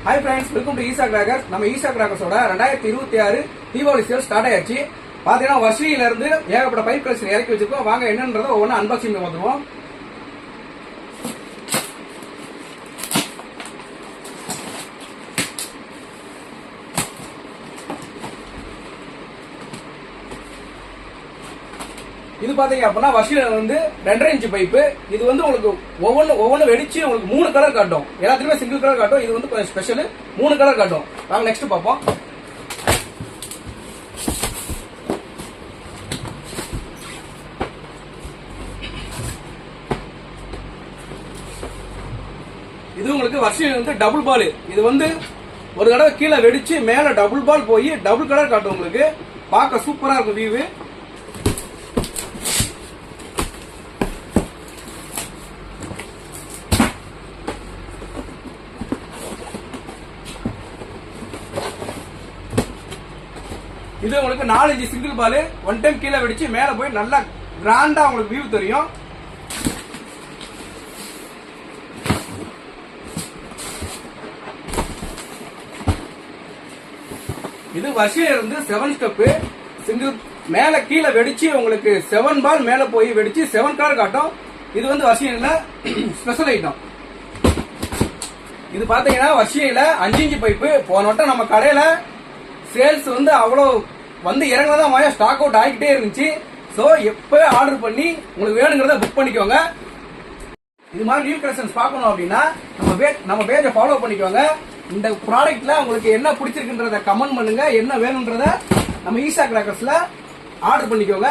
Hi friends, welcome to Esa Crackers. நம்ம ஈசா கிராக்கர்ஸோட 2026 Deepavali sale start ஆயிடுச்சு. பாத்தீங்கன்னா வர்ஷியில இருந்து ஏகப்பட்ட பைப் கலெக்ஷன் இறக்கி வச்சிருக்கோம். வாங்க என்னன்றதை ஒவ்வொரு அன்பாக்சிங் பண்ணுவோம். இது பாத்தீங்க அப்படின்னா வர்ஷியில வந்து 2.5 இன்ச் பைப்பு. இது வந்து உங்களுக்கு ஒவ்வொன்னு வெடிச்சு உங்களுக்கு 3 கலர் காட்டும். எல்லாத்துலயுமே சிங்கிள் கலர் காட்டும். இது வந்து கொஞ்சம் ஸ்பெஷல் 3 கலர் காட்டும். வாங்க நெக்ஸ்ட் பாப்போம். இது உங்களுக்கு வர்ஷியில வந்து டபுள் பால். இது வந்து ஒரு தடவை கீழே வெடிச்சு மேல டபுள் பால் போய் டபுள் கலர் காட்டும். உங்களுக்கு பார்க்க சூப்பரா இருக்கும் வியூ. இது உங்களுக்கு 4 inch single ball. One time கீழே வெடிச்சு மேல போய் நல்லா கிராண்டா உங்களுக்கு வியூ தெரியும். இது வர்ஷியில இருந்து 7 ஸ்டெப் சிங்கிள் மேல கீழே வெடிச்சு உங்களுக்கு 7 பால் மேல போய் வெடிச்சு 7 கலர் காட்டும். இது வந்து வர்ஷியில ஸ்பெஷல் ஐட்டம். இது பாத்தீங்கன்னா வர்ஷியில 5 இன்ச் பைப்பு. போன வட்டம் நம்ம கடையில சேல்ஸ் வந்து அவ்வளோ வந்து இறங்கினதான் மாதிரி ஸ்டாக் அவுட் ஆகிட்டே இருந்துச்சு. ஸோ எப்போ ஆர்டர் பண்ணி உங்களுக்கு வேணுங்கிறத புக் பண்ணிக்கோங்க. இது மாதிரி நியூ கலெக்ஷன்ஸ் பார்க்கணும் அப்படின்னா நம்ம பேஜை ஃபாலோ பண்ணிக்கோங்க. இந்த ப்ராடக்ட்ல உங்களுக்கு என்ன பிடிச்சிருக்குன்றத கமெண்ட் பண்ணுங்க. என்ன வேணும்ன்றத நம்ம ஈசா கிராக்கர்ஸ்ல ஆர்டர் பண்ணிக்கோங்க.